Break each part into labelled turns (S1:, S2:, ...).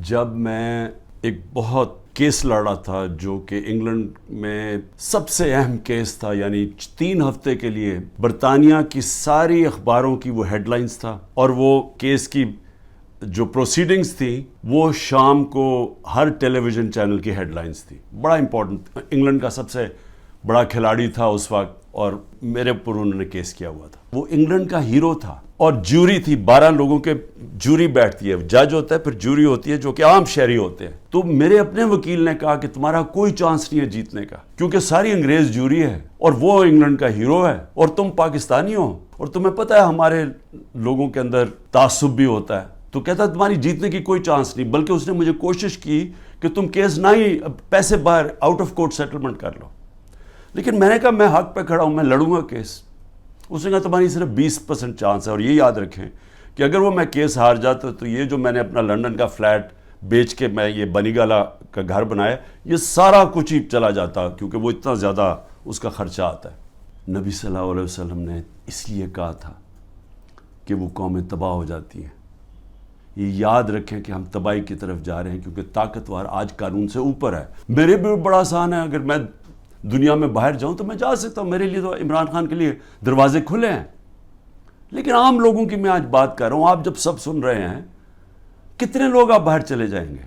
S1: جب میں ایک بہت کیس لڑا تھا جو کہ انگلینڈ میں سب سے اہم کیس تھا، یعنی 3 ہفتے کے لیے برطانیہ کی ساری اخباروں کی وہ ہیڈ لائنز تھا، اور وہ کیس کی جو پروسیڈنگز تھی وہ شام کو ہر ٹیلی ویژن چینل کی ہیڈ لائنز تھی. بڑا امپورٹنٹ، انگلینڈ کا سب سے بڑا کھلاڑی تھا اس وقت، اور میرے اوپر انہوں نے کیس کیا ہوا تھا. وہ انگلینڈ کا ہیرو تھا، اور جوری تھی، 12 لوگوں کے جوری بیٹھتی ہے، جج ہوتا ہے، پھر جوری ہوتی ہے جو کہ عام شہری ہوتے ہیں. تو میرے اپنے وکیل نے کہا کہ تمہارا کوئی چانس نہیں ہے جیتنے کا، کیونکہ ساری انگریز جوری ہے اور وہ انگلینڈ کا ہیرو ہے اور تم پاکستانی ہو، اور تمہیں پتہ ہے ہمارے لوگوں کے اندر تعصب بھی ہوتا ہے. تو کہتا تمہاری جیتنے کی کوئی چانس نہیں، بلکہ اس نے مجھے کوشش کی کہ تم کیس نہ ہی پیسے باہر آؤٹ آف کورٹ سیٹلمنٹ کر لو. لیکن میں نے کہا میں حق پہ کھڑا ہوں، میں لڑوں گا کیس. اس نے کہا تمہاری صرف 20% چانس ہے، اور یہ یاد رکھیں کہ اگر وہ میں کیس ہار جاتا تو یہ جو میں نے اپنا لنڈن کا فلیٹ بیچ کے میں یہ بنی گالا کا گھر بنایا، یہ سارا کچھ ہی چلا جاتا، کیونکہ وہ اتنا زیادہ اس کا خرچہ آتا ہے. نبی صلی اللہ علیہ وسلم نے اس لیے کہا تھا کہ وہ قومیں تباہ ہو جاتی ہیں. یہ یاد رکھیں کہ ہم تباہی کی طرف جا رہے ہیں، کیونکہ طاقتور آج قانون سے اوپر ہے. میرے بھی بڑا آسان ہے، اگر میں دنیا میں باہر جاؤں تو میں جا سکتا ہوں، میرے لیے تو عمران خان کے لیے دروازے کھلے ہیں. لیکن عام لوگوں کی میں آج بات کر رہا ہوں، آپ جب سب سن رہے ہیں کتنے لوگ آپ باہر چلے جائیں گے.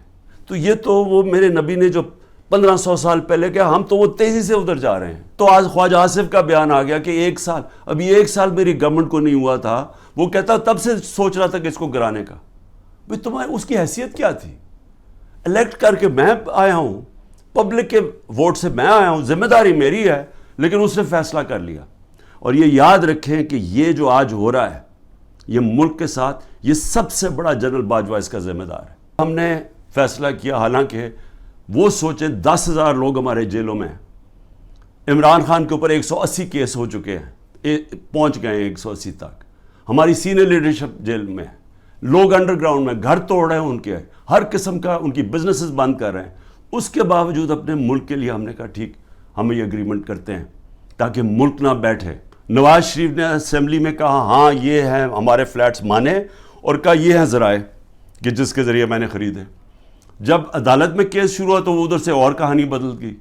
S1: تو یہ تو وہ میرے نبی نے جو 1500 سال پہلے کہا، ہم تو وہ تیزی سے ادھر جا رہے ہیں. تو آج خواجہ آصف کا بیان آ گیا کہ 1 سال، ابھی 1 سال میری گورنمنٹ کو نہیں ہوا تھا، وہ کہتا تب سے سوچ رہا تھا کہ اس کو گرانے کا. بھئی تمہاری اس کی حیثیت کیا تھی؟ الیکٹ کر کے میں آیا ہوں، پبلک کے ووٹ سے میں آیا ہوں، ذمہ داری میری ہے، لیکن اس نے فیصلہ کر لیا. اور یہ یاد رکھیں کہ یہ جو آج ہو رہا ہے یہ ملک کے ساتھ، یہ سب سے بڑا جنرل باجوہ اس کا ذمہ دار ہے. ہم نے فیصلہ کیا، حالانکہ وہ سوچیں 10,000 لوگ ہمارے جیلوں میں ہیں. عمران خان کے اوپر 180 کیس ہو چکے ہیں، پہنچ گئے ہیں 180 تک. ہماری سینئر لیڈرشپ جیل میں ہے، لوگ انڈر گراؤنڈ میں گھر توڑ رہے ہیں، ان کے ہر قسم کا ان کی بزنسز بند کر رہے ہیں. اس کے باوجود اپنے ملک کے لیے ہم نے کہا ٹھیک، ہم یہ اگریمنٹ کرتے ہیں تاکہ ملک نہ بیٹھے. نواز شریف نے اسمبلی میں کہا ہاں یہ ہیں ہمارے فلیٹس مانے، اور کہا یہ ہیں ذرائع کہ جس کے ذریعے میں نے خریدے. جب عدالت میں کیس شروع ہوا تو وہ ادھر سے اور کہانی بدل گئی،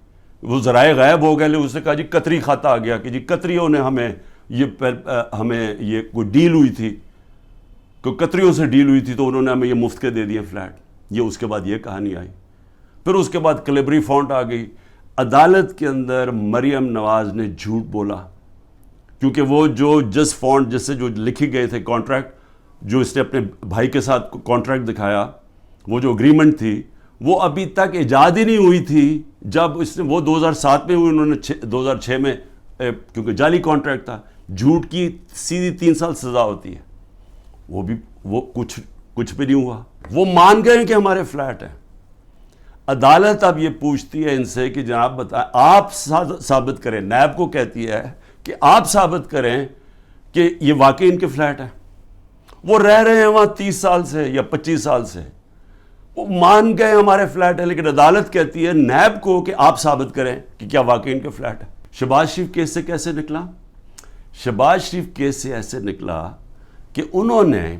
S1: وہ ذرائع غائب ہو گئے. اس نے کہا جی قطری کھاتا آ گیا کہ جی قطریوں نے ہمیں یہ کوئی ڈیل ہوئی تھی، کوئی قطریوں سے ڈیل ہوئی تھی تو انہوں نے ہمیں یہ مفت کے دے دیے فلیٹ. یہ اس کے بعد یہ کہانی آئی. پھر اس کے بعد کلیبری فونٹ آ گئی. عدالت کے اندر مریم نواز نے جھوٹ بولا، کیونکہ وہ جو جس فونٹ جس سے جو لکھی گئے تھے کانٹریکٹ، جو اس نے اپنے بھائی کے ساتھ کانٹریکٹ دکھایا، وہ جو اگریمنٹ تھی وہ ابھی تک ایجاد ہی نہیں ہوئی تھی. جب اس نے وہ 2007 میں ہوئی، انہوں نے 2006 میں، کیونکہ جعلی کانٹریکٹ تھا. جھوٹ کی سیدھی 3 سال سزا ہوتی ہے. وہ کچھ بھی نہیں ہوا. وہ مان گئے کہ ہمارے فلیٹ ہیں. عدالت اب یہ پوچھتی ہے ان سے کہ جناب بتائیں، آپ ثابت کریں، نیب کو کہتی ہے کہ آپ ثابت کریں کہ یہ واقعی ان کے فلیٹ ہیں. وہ رہ رہے ہیں وہاں 30 سال سے یا 25 سال سے، وہ مان گئے ہمارے فلیٹ ہے، لیکن عدالت کہتی ہے نیب کو کہ آپ ثابت کریں کہ کیا واقعی ان کے فلیٹ ہے. شہباز شریف کیس سے کیسے نکلا؟ شہباز شریف کیس سے ایسے نکلا کہ انہوں نے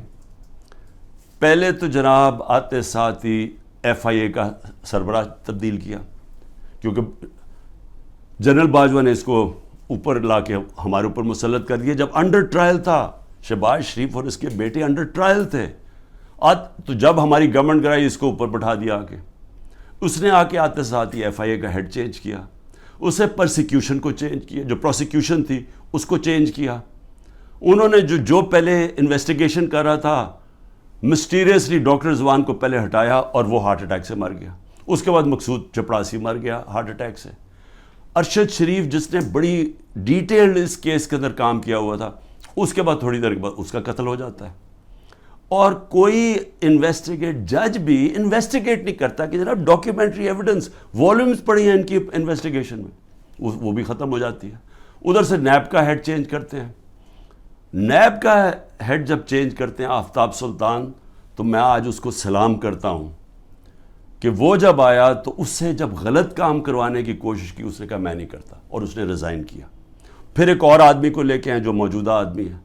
S1: پہلے تو جناب آتے ساتھ ہی FIA کا سربراہ تبدیل کیا، کیونکہ جنرل باجوہ نے اس کو اوپر لا کے ہمارے اوپر مسلط کر دیا. جب انڈر ٹرائل تھا شہباز شریف اور اس کے بیٹے انڈر ٹرائل تھے، تو جب ہماری گورنمنٹ گرائی اس کو اوپر بٹھا دیا آگے. اس نے آ کے آتے ساتھ ہی FIA کا ہیڈ چینج کیا. اسے پرسیکیوشن کو چینج کیا، جو پروسیکیوشن تھی اس کو چینج کیا. انہوں نے جو پہلے انویسٹیگیشن کر رہا تھا، مسٹیریسلی ڈاکٹر رضوان کو پہلے ہٹایا اور وہ ہارٹ اٹیک سے مر گیا. اس کے بعد مقصود چپڑاسی مر گیا ہارٹ اٹیک سے. ارشد شریف جس نے بڑی ڈیٹیلڈ اس کیس کے اندر کام کیا ہوا تھا، اس کے بعد تھوڑی دیر کے بعد اس کا قتل ہو جاتا ہے. اور کوئی جج بھی انویسٹیگیٹ نہیں کرتا کہ جناب ڈاکیومنٹری ایویڈنس والیومز پڑی ہیں ان کی انویسٹیگیشن میں، وہ بھی ختم ہو جاتی ہے. ادھر سے نیب کا ہیڈ چینج کرتے ہیں. نیب کا ہیڈ جب چینج کرتے ہیں آفتاب سلطان، تو میں آج اس کو سلام کرتا ہوں کہ وہ جب آیا تو اس سے جب غلط کام کروانے کی کوشش کی، اس نے کہا میں نہیں کرتا، اور اس نے ریزائن کیا. پھر ایک اور آدمی کو لے کے ہیں جو موجودہ آدمی ہے،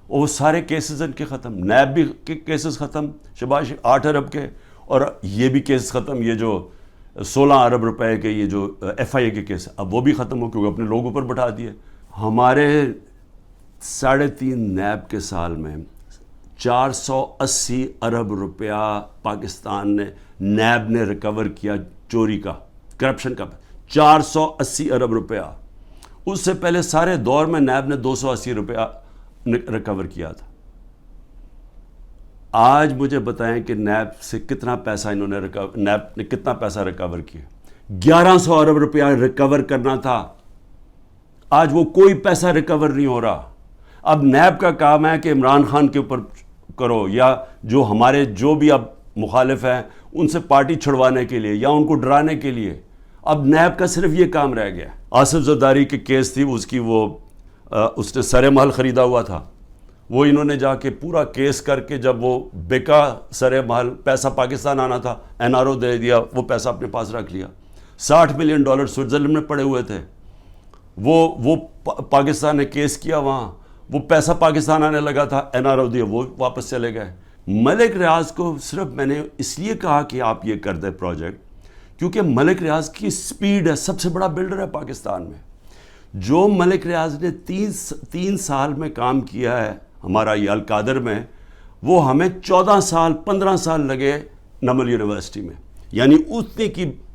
S1: اور وہ سارے کیسز ان کے ختم. نیب بھی کیسز ختم، شہباز 8 ارب کے، اور یہ بھی کیس ختم، یہ جو 16 ارب روپے کے یہ جو ایف آئی اے کے کیس اب وہ بھی ختم ہو کیونکہ اپنے لوگوں پر بٹھا دیے. ہمارے 3.5 نیب کے سال میں 480 ارب روپیہ پاکستان نے نیب نے ریکور کیا چوری کا، کرپشن کا. 480 ارب روپیہ. اس سے پہلے سارے دور میں نیب نے 280 روپیہ ریکور کیا تھا. آج مجھے بتائیں کہ نیب سے کتنا پیسہ انہوں نے نیب نے کتنا پیسہ ریکور کیا؟ 1100 ارب روپیہ ریکور کرنا تھا. آج وہ کوئی پیسہ ریکور نہیں ہو رہا. اب نیب کا کام ہے کہ عمران خان کے اوپر کرو، یا جو ہمارے جو بھی اب مخالف ہیں ان سے پارٹی چھڑوانے کے لیے یا ان کو ڈرانے کے لیے. اب نیب کا صرف یہ کام رہ گیا. آصف زرداری کی کیس تھی، اس کی وہ اس نے سر محل خریدا ہوا تھا، وہ انہوں نے جا کے پورا کیس کر کے جب وہ بکا سر محل، پیسہ پاکستان آنا تھا، این آر او دے دیا، وہ پیسہ اپنے پاس رکھ لیا. $60 ملین سوئٹزرلینڈ میں پڑے ہوئے تھے. وہ پاکستان نے کیس کیا وہاں، وہ پیسہ پاکستان آنے لگا تھا، این آر او دیا، وہ واپس چلے گئے. ملک ریاض کو صرف میں نے اس لیے کہا کہ آپ یہ کر دیں پروجیکٹ کیونکہ ملک ریاض کی سپیڈ ہے، سب سے بڑا بلڈر ہے پاکستان میں. جو ملک ریاض نے 3 سال میں کام کیا ہے ہمارا یہ القادر میں، وہ ہمیں 14 سال 15 سال لگے نمل یونیورسٹی میں. یعنی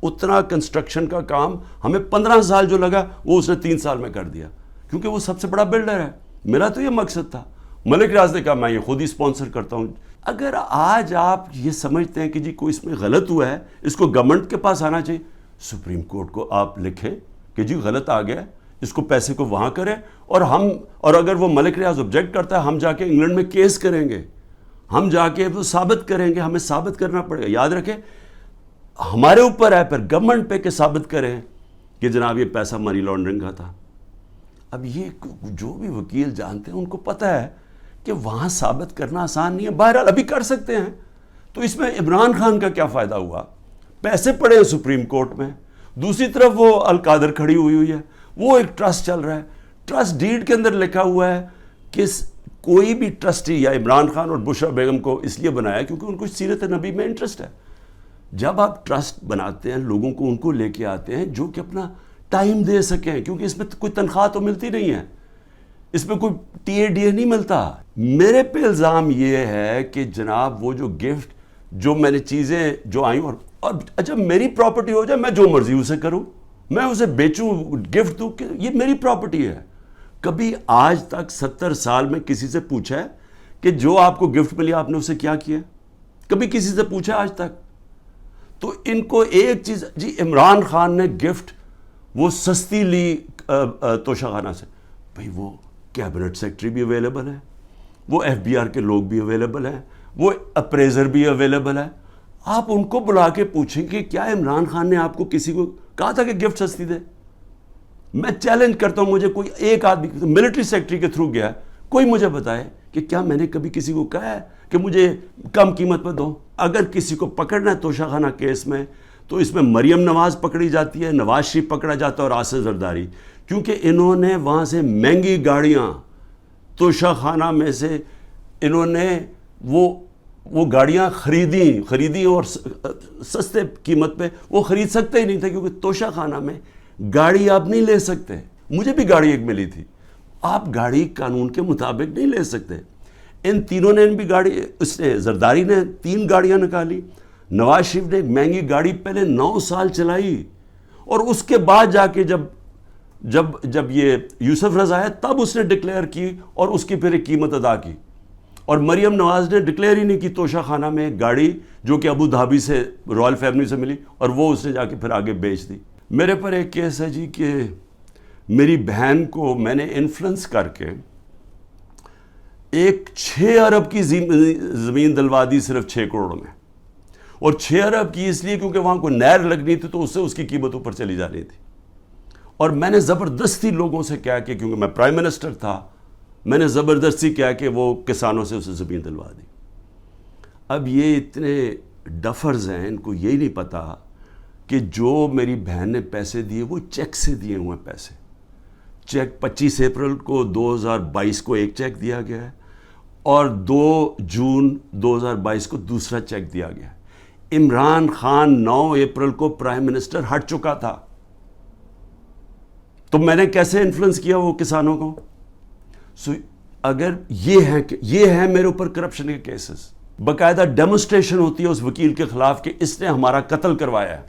S1: اتنا کنسٹرکشن کا کام ہمیں 15 سال جو لگا وہ اس نے 3 سال میں کر دیا کیونکہ وہ سب سے بڑا بلڈر ہے. میرا تو یہ مقصد تھا. ملک ریاض نے کہا میں یہ خود ہی اسپانسر کرتا ہوں. اگر آج آپ یہ سمجھتے ہیں کہ جی کوئی اس میں غلط ہوا ہے، اس کو گورنمنٹ کے پاس آنا چاہیے، سپریم کورٹ کو آپ لکھیں کہ جی غلط آ گیا، اس کو پیسے کو وہاں کریں، اور اگر وہ ملک ریاض آبجیکٹ کرتا ہے ہم جا کے انگلینڈ میں کیس کریں گے، ہم جا کے وہ ثابت کریں گے، ہمیں ثابت کرنا پڑے گا. یاد رکھیں ہمارے اوپر ہے پھر گورنمنٹ پہ کہ ثابت کریں کہ جناب یہ پیسہ منی لانڈرنگ کا تھا. اب یہ جو بھی وکیل جانتے ہیں ان کو پتہ ہے کہ وہاں ثابت کرنا آسان نہیں ہے. بہرحال ابھی کر سکتے ہیں. تو اس میں عمران خان کا کیا فائدہ ہوا؟ پیسے پڑے ہیں سپریم کورٹ میں، دوسری طرف وہ القادر کھڑی ہوئی ہے، وہ ایک ٹرسٹ چل رہا ہے. ٹرسٹ ڈیڈ کے اندر لکھا ہوا ہے کہ کوئی بھی ٹرسٹی، یا عمران خان اور بشرا بیگم کو اس لیے بنایا کیونکہ ان کو سیرت نبی میں انٹرسٹ ہے. جب آپ ٹرسٹ بناتے ہیں لوگوں کو ان کو لے کے آتے ہیں جو کہ اپنا ٹائم دے سکیں، کیونکہ اس میں کوئی تنخواہ تو ملتی نہیں ہے، اس میں کوئی ٹی اے ڈی اے نہیں ملتا. میرے پہ الزام یہ ہے کہ جناب وہ جو گفٹ، جو میں نے چیزیں جو آئیں، اور جب میری پراپرٹی ہو جائے میں جو مرضی اسے کروں، میں اسے بیچوں، گفٹ دوں، کہ یہ میری پراپرٹی ہے. کبھی آج تک 70 سال میں کسی سے پوچھا ہے کہ جو آپ کو گفٹ ملی آپ نے اسے کیا کیا؟ کبھی کسی سے پوچھا آج تک؟ تو ان کو ایک چیز، جی عمران خان نے گفٹ وہ سستی لی توشہ خانہ سے، بھئی وہ کیبنٹ سیکٹری بھی اویلیبل ہے، وہ ایف بی آر کے لوگ بھی اویلیبل ہیں، وہ اپریزر بھی اویلیبل ہے. آپ ان کو بلا کے پوچھیں کہ کیا عمران خان نے آپ کو کسی کو کہا تھا کہ گفٹ سستی دے؟ میں چیلنج کرتا ہوں، مجھے کوئی ایک آدمی ملٹری سیکٹری کے تھرو گیا ہے، کوئی مجھے بتائے کہ کیا میں نے کبھی کسی کو کہا ہے کہ مجھے کم قیمت پہ دو. اگر کسی کو پکڑنا ہے توشہ خانہ کیس میں تو اس میں مریم نواز پکڑی جاتی ہے، نواز شریف پکڑا جاتا ہے اور آصف زرداری، کیونکہ انہوں نے وہاں سے مہنگی گاڑیاں توشہ خانہ میں سے انہوں نے وہ گاڑیاں خریدی اور سستے قیمت پہ وہ خرید سکتے ہی نہیں تھے کیونکہ توشہ خانہ میں گاڑی آپ نہیں لے سکتے. مجھے بھی گاڑی ایک ملی تھی، آپ گاڑی قانون کے مطابق نہیں لے سکتے. ان تینوں نے بھی گاڑی، اس نے زرداری نے 3 گاڑیاں نکالی، نواز شریف نے ایک مہنگی گاڑی پہلے 9 سال چلائی، اور اس کے بعد جا کے جب یہ یوسف رضا ہے تب اس نے ڈکلیئر کی اور اس کی پھر ایک قیمت ادا کی. اور مریم نواز نے ڈکلیئر ہی نہیں کی توشہ خانہ میں ایک گاڑی جو کہ ابو دھابی سے رائل فیملی سے ملی، اور وہ اس نے جا کے پھر آگے بیچ دی. میرے پر ایک کیس ہے جی کہ میری بہن کو میں نے انفلوئنس کر کے ایک 6 ارب کی زمین دلوا دی صرف 6 کروڑ میں، اور 6 ارب کی اس لیے کیونکہ وہاں کوئی نہر لگنی تھی تو اس سے اس کی قیمت اوپر چلی جانی تھی. اور میں نے زبردستی لوگوں سے کہا کہ کیونکہ میں پرائم منسٹر تھا، میں نے زبردستی کہا کہ وہ کسانوں سے اسے زمین دلوا دی. اب یہ اتنے ڈفرز ہیں، ان کو یہی نہیں پتا کہ جو میری بہن نے پیسے دیے وہ چیک سے دیے ہوئے پیسے. چیک 25 اپریل کو 2022 کو ایک چیک دیا گیا ہے، اور 2 جون 2022 کو دوسرا چیک دیا گیا ہے. عمران خان 9 اپریل کو پرائم منسٹر ہٹ چکا تھا. تو میں نے کیسے انفلوئنس کیا وہ کسانوں کو؟ اگر یہ ہے میرے اوپر کرپشن کے کیسز، باقاعدہ ڈیمونسٹریشن ہوتی ہے اس وکیل کے خلاف کہ اس نے ہمارا قتل کروایا ہے.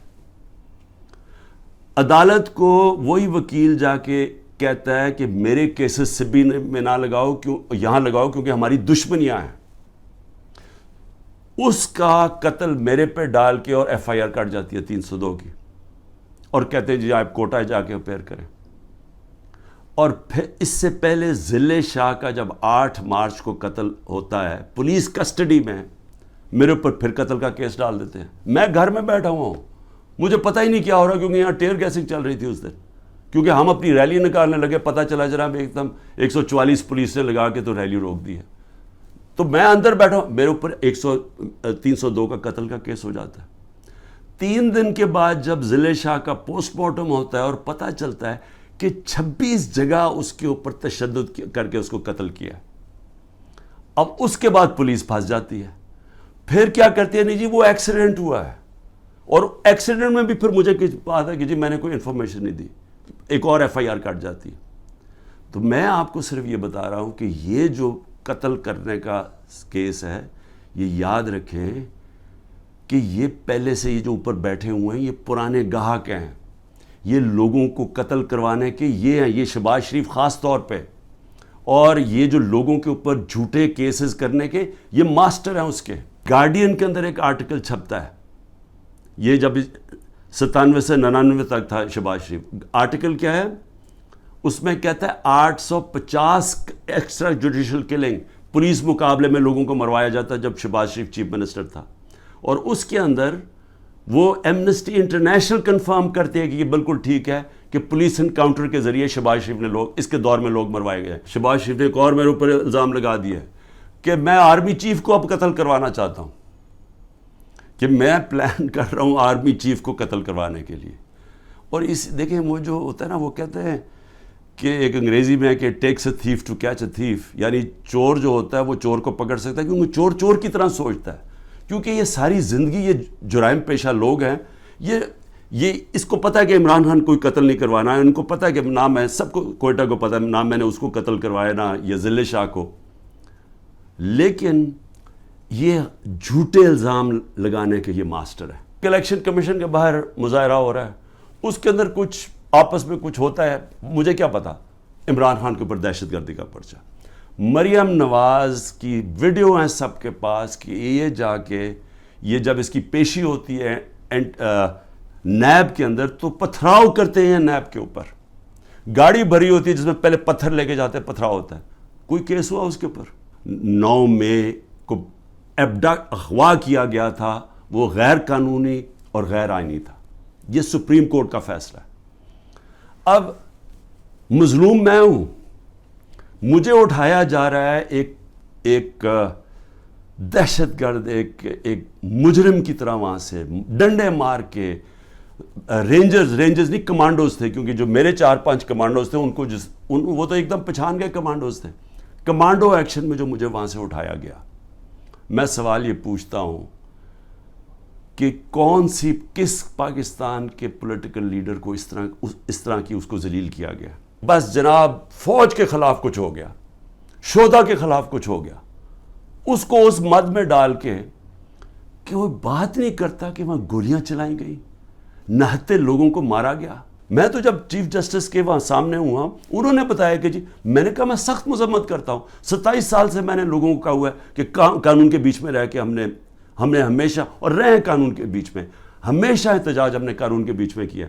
S1: عدالت کو وہی وکیل جا کے کہتا ہے کہ میرے کیسز سبی میں نہ لگاؤ، یہاں لگاؤ کیونکہ ہماری دشمنیاں ہیں. اس کا قتل میرے پہ ڈال کے اور ایف آئی آر کٹ جاتی ہے 302 کی، اور کہتے ہیں جی آپ کوٹا جا کے اپیئر کریں. اور پھر اس سے پہلے ضلع شاہ کا جب 8 مارچ کو قتل ہوتا ہے پولیس کسٹڈی میں، میرے اوپر پھر قتل کا کیس ڈال دیتے ہیں. میں گھر میں بیٹھا ہوا ہوں، مجھے پتہ ہی نہیں کیا ہو رہا، کیونکہ یہاں ٹیئر گیسنگ چل رہی تھی اس دن، کیونکہ ہم اپنی ریلی نکالنے لگے، پتہ چلا جناب ایک دم 144 پولیس نے لگا کے تو ریلی روک دی ہے. تو میں اندر بیٹھا ہوں، میرے اوپر 302 کا قتل کا کیس ہو جاتا ہے. 3 دن کے بعد جب ضلع شاہ کا پوسٹ مارٹم ہوتا ہے اور پتہ چلتا ہے کہ 26 جگہ اس کے اوپر تشدد کر کے اس کو قتل کیا. اب اس کے بعد پولیس پھنس جاتی ہے. پھر کیا کرتی ہے؟ نہیں جی وہ ایکسیڈنٹ ہوا ہے، اور ایکسیڈنٹ میں بھی پھر مجھے بات ہے کہ جی میں نے کوئی انفارمیشن نہیں دی، ایک اور ایف آئی آر کٹ جاتی ہے. تو میں آپ کو صرف یہ بتا رہا ہوں کہ یہ جو قتل کرنے کا کیس ہے، یہ یاد رکھیں کہ یہ پہلے سے یہ جو اوپر بیٹھے ہوئے ہیں یہ پرانے گاہک ہیں، یہ لوگوں کو قتل کروانے کے یہ ہیں، یہ شہباز شریف خاص طور پہ، اور یہ جو لوگوں کے اوپر جھوٹے کیسز کرنے کے یہ ماسٹر ہیں اس کے. گارڈین کے اندر ایک آرٹیکل چھپتا ہے، یہ جب 97 سے 99 تک تھا شہباز شریف. آرٹیکل کیا ہے؟ اس میں کہتا ہے 850 ایکسٹرا جوڈیشل کلنگ پولیس مقابلے میں لوگوں کو مروایا جاتا جب شہباز شریف چیف منسٹر تھا. اور اس کے اندر وہ ایمنسٹی انٹرنیشنل کنفرم کرتے ہیں کہ یہ بالکل ٹھیک ہے کہ پولیس انکاؤنٹر کے ذریعے شہباز شریف نے اس کے دور میں لوگ مروائے گئے. شہباز شریف نے ایک اور میرے اوپر الزام لگا دیا ہے کہ میں آرمی چیف کو اب قتل کروانا چاہتا ہوں، کہ میں پلان کر رہا ہوں آرمی چیف کو قتل کروانے کے لیے. اور دیکھیں وہ جو ہوتا ہے نا، وہ کہتے ہیں کہ ایک انگریزی میں ہے کہ takes a thief to catch a thief, یعنی چور جو ہوتا ہے وہ چور کو پکڑ سکتا ہے کیونکہ چور چور کی طرح سوچتا ہے، کیونکہ یہ ساری زندگی یہ جرائم پیشہ لوگ ہیں. یہ اس کو پتہ ہے کہ عمران خان کوئی قتل نہیں کروانا ہے، ان کو پتہ ہے کہ نہ میں سب کو کوئٹہ کو پتہ ہے نہ میں نے اس کو قتل کروایا نہ یہ ضلع شاہ کو، لیکن یہ جھوٹے الزام لگانے کے یہ ماسٹر ہے. الیکشن کمیشن کے باہر مظاہرہ ہو رہا ہے، اس کے اندر کچھ آپس میں کچھ ہوتا ہے، مجھے کیا پتا. عمران خان کے اوپر دہشت گردی کا پرچہ، مریم نواز کی ویڈیو ہیں سب کے پاس کہ یہ جا کے یہ جب اس کی پیشی ہوتی ہے نیب کے اندر تو پتھراؤ کرتے ہیں نیب کے اوپر. گاڑی بھری ہوتی ہے جس میں پہلے پتھر لے کے جاتے ہیں، پتھراؤ ہوتا ہے. کوئی کیس ہوا اس کے اوپر؟ 9 مئی کو اغوا کیا گیا تھا، وہ غیر قانونی اور غیر آئینی تھا. یہ سپریم کورٹ کا فیصلہ ہے. اب مظلوم میں ہوں، مجھے اٹھایا جا رہا ہے ایک دہشت گرد، ایک مجرم کی طرح، وہاں سے ڈنڈے مار کے. رینجرز نہیں کمانڈوز تھے، کیونکہ جو میرے 4-5 کمانڈوز تھے ان کو وہ تو ایک دم پہچان گئے کمانڈوز تھے. کمانڈو ایکشن میں جو مجھے وہاں سے اٹھایا گیا، میں سوال یہ پوچھتا ہوں کہ کس پاکستان کے پولیٹیکل لیڈر کو اس طرح کی اس کو ذلیل کیا گیا؟ بس جناب فوج کے خلاف کچھ ہو گیا، شہدا کے خلاف کچھ ہو گیا، اس کو اس مد میں ڈال کے کہ وہ بات نہیں کرتا کہ وہاں گولیاں چلائیں گئی، نہتے لوگوں کو مارا گیا. میں تو جب چیف جسٹس کے وہاں سامنے ہوا، انہوں نے بتایا کہ جی میں نے کہا میں سخت مذمت کرتا ہوں. 27 سال سے میں نے لوگوں کو کہا ہوا ہے کہ قانون کے بیچ میں رہ کے ہم نے ہمیشہ، اور رہے قانون کے بیچ میں، ہمیشہ احتجاج ہم نے قانون کے بیچ میں کیا.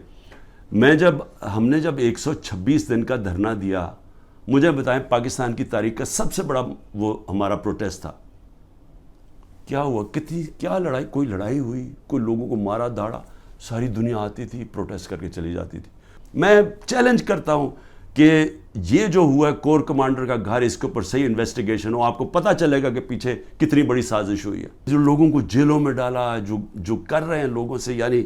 S1: ہم نے جب 126 دن کا دھرنا دیا، مجھے بتائیں پاکستان کی تاریخ کا سب سے بڑا وہ ہمارا پروٹیسٹ تھا. کیا ہوا؟ کیا لڑائی؟ کوئی لڑائی ہوئی؟ کوئی لوگوں کو مارا دھاڑا؟ ساری دنیا آتی تھی، پروٹیسٹ کر کے چلی جاتی تھی. میں چیلنج کرتا ہوں کہ یہ جو ہوا ہے کور کمانڈر کا گھر، اس کے اوپر صحیح انویسٹیگیشن ہو، آپ کو پتہ چلے گا کہ پیچھے کتنی بڑی سازش ہوئی ہے. جو لوگوں کو جیلوں میں ڈالا، جو کر رہے ہیں لوگوں سے، یعنی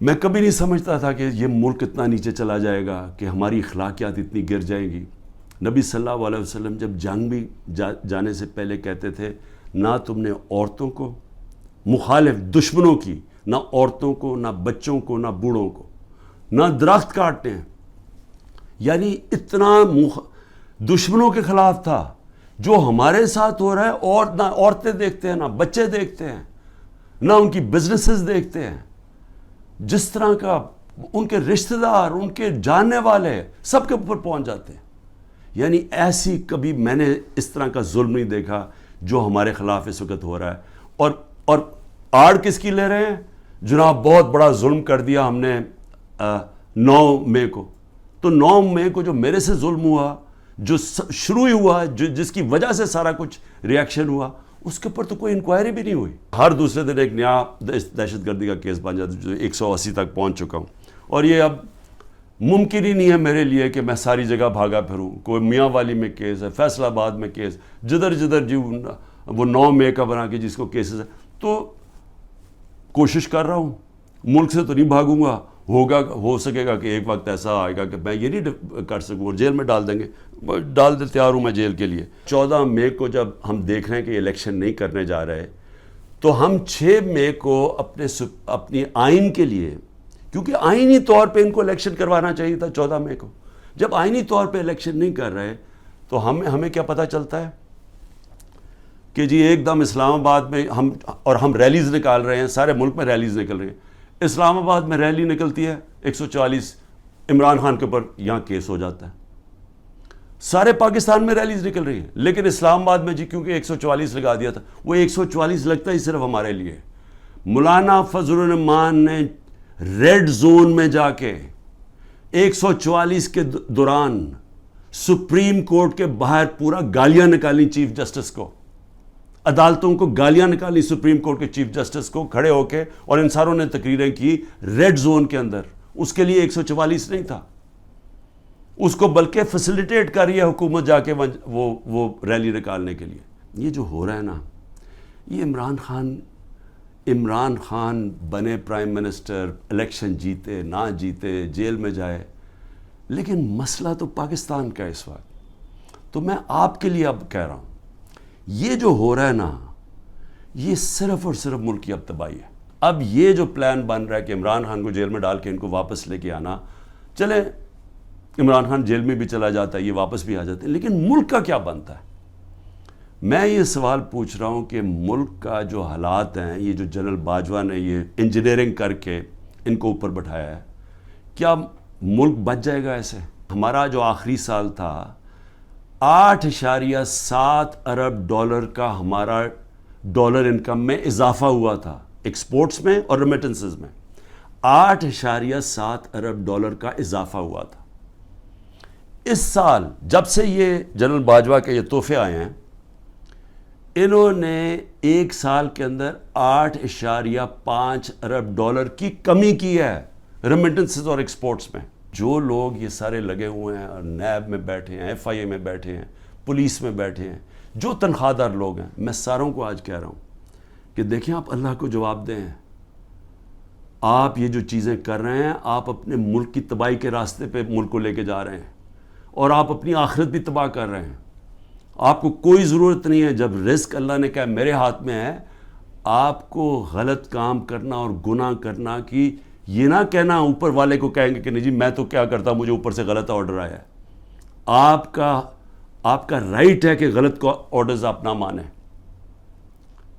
S1: میں کبھی نہیں سمجھتا تھا کہ یہ ملک اتنا نیچے چلا جائے گا، کہ ہماری اخلاقیات اتنی گر جائیں گی. نبی صلی اللہ علیہ وسلم جب جنگ بھی جانے سے پہلے کہتے تھے، نہ تم نے عورتوں کو مخالف دشمنوں کی، نہ عورتوں کو، نہ بچوں کو، نہ بوڑھوں کو، نہ درخت کاٹتے ہیں. یعنی اتنا دشمنوں کے خلاف تھا. جو ہمارے ساتھ ہو رہا ہے، اور نہ عورتیں دیکھتے ہیں، نہ بچے دیکھتے ہیں، نہ ان کی بزنسز دیکھتے ہیں. جس طرح کا ان کے رشتہ دار، ان کے جاننے والے سب کے اوپر پہنچ جاتے ہیں. یعنی ایسی کبھی میں نے اس طرح کا ظلم نہیں دیکھا جو ہمارے خلاف اس وقت ہو رہا ہے. اور آڑ کس کی لے رہے ہیں؟ جناب بہت بڑا ظلم کر دیا ہم نے 9 مئی کو. تو 9 مئی کو جو میرے سے ظلم ہوا، جو شروع ہی ہوا، جس کی وجہ سے سارا کچھ ریاکشن ہوا، اس کے اوپر تو کوئی انکوائری بھی نہیں ہوئی. ہر دوسرے دن ایک نیا دہشت گردی کا کیس بن جاتا، جو 180 تک پہنچ چکا ہوں. اور یہ اب ممکن ہی نہیں ہے میرے لیے کہ میں ساری جگہ بھاگا پھروں. کوئی میاں والی میں کیس ہے، فیصل آباد میں کیس، جدھر جی وہ 9 مئی کا بنا کے جس کو کیسز ہے. تو کوشش کر رہا ہوں، ملک سے تو نہیں بھاگوں گا. ہو سکے گا کہ ایک وقت ایسا آئے گا کہ میں یہ نہیں کر سکوں اور جیل میں ڈال دیں گے. ڈال دے، تیار ہوں میں جیل کے لیے. 14 مئی کو جب ہم دیکھ رہے ہیں کہ الیکشن نہیں کرنے جا رہے، تو ہم 6 مئی کو اپنی آئین کے لیے، کیونکہ آئینی طور پہ ان کو الیکشن کروانا چاہیے تھا 14 مئی کو. جب آئینی طور پہ الیکشن نہیں کر رہے تو ہمیں کیا پتہ چلتا ہے کہ جی ایک دم اسلام آباد میں ہم ریلیز نکال رہے ہیں. سارے ملک میں ریلیز نکل رہی ہیں. اسلام آباد میں ریلی نکلتی ہے 144 عمران خان کے اوپر، یہاں کیس ہو جاتا ہے. سارے پاکستان میں ریلیز نکل رہی ہیں، لیکن اسلام آباد میں جی کیونکہ 144 لگا دیا تھا. وہ 144 لگتا ہی صرف ہمارے لیے. مولانا فضل الرحمان نے ریڈ زون میں جا کے 144 کے دوران سپریم کورٹ کے باہر پورا گالیاں نکالی چیف جسٹس کو، عدالتوں کو گالیاں نکالی سپریم کورٹ کے چیف جسٹس کو کھڑے ہو کے. اور ان ساروں نے تقریریں کی ریڈ زون کے اندر. اس کے لیے 144 نہیں تھا، اس کو بلکہ فیسیلیٹیٹ کر رہی ہے حکومت جا کے وہ ریلی نکالنے کے لیے. یہ جو ہو رہا ہے نا، یہ عمران خان بنے پرائم منسٹر، الیکشن جیتے نہ جیتے، جیل میں جائے، لیکن مسئلہ تو پاکستان کا اس وقت. تو میں آپ کے لیے اب کہہ رہا ہوں، یہ جو ہو رہا ہے نا، یہ صرف اور صرف ملک کی اب تباہی ہے. اب یہ جو پلان بن رہا ہے کہ عمران خان کو جیل میں ڈال کے ان کو واپس لے کے آنا، چلیں عمران خان جیل میں بھی چلا جاتا ہے، یہ واپس بھی آ جاتے ہیں، لیکن ملک کا کیا بنتا ہے؟ میں یہ سوال پوچھ رہا ہوں کہ ملک کا جو حالات ہیں، یہ جو جنرل باجوہ نے یہ انجینئرنگ کر کے ان کو اوپر بٹھایا ہے، کیا ملک بچ جائے گا ایسے؟ ہمارا جو آخری سال تھا 8.7 ارب ڈالر کا ہمارا ڈالر انکم میں اضافہ ہوا تھا، ایکسپورٹس میں اور ریمیٹنسز میں 8.7 ارب ڈالر کا اضافہ ہوا تھا. اس سال جب سے یہ جنرل باجوہ کے یہ تحفے آئے ہیں، انہوں نے ایک سال کے اندر 8.5 ارب ڈالر کی کمی کی ہے ریمیٹنسز اور ایکسپورٹس میں. جو لوگ یہ سارے لگے ہوئے ہیں اور نیب میں بیٹھے ہیں، ایف آئی اے میں بیٹھے ہیں، پولیس میں بیٹھے ہیں، جو تنخواہ دار لوگ ہیں، میں ساروں کو آج کہہ رہا ہوں کہ دیکھیں آپ اللہ کو جواب دیں. آپ یہ جو چیزیں کر رہے ہیں، آپ اپنے ملک کی تباہی کے راستے پہ ملک کو لے کے جا رہے ہیں، اور آپ اپنی آخرت بھی تباہ کر رہے ہیں. آپ کو کوئی ضرورت نہیں ہے، جب رزق اللہ نے کہا میرے ہاتھ میں ہے، آپ کو غلط کام کرنا اور گناہ کرنا کی یہ نہ کہنا اوپر والے کو کہیں گے کہ نہیں جی میں تو کیا کرتا، مجھے اوپر سے غلط آرڈر آیا ہے. آپ کا رائٹ ہے کہ غلط کو آرڈرز آپ نہ مانیں.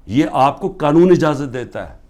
S1: یہ آپ کو قانون اجازت دیتا ہے.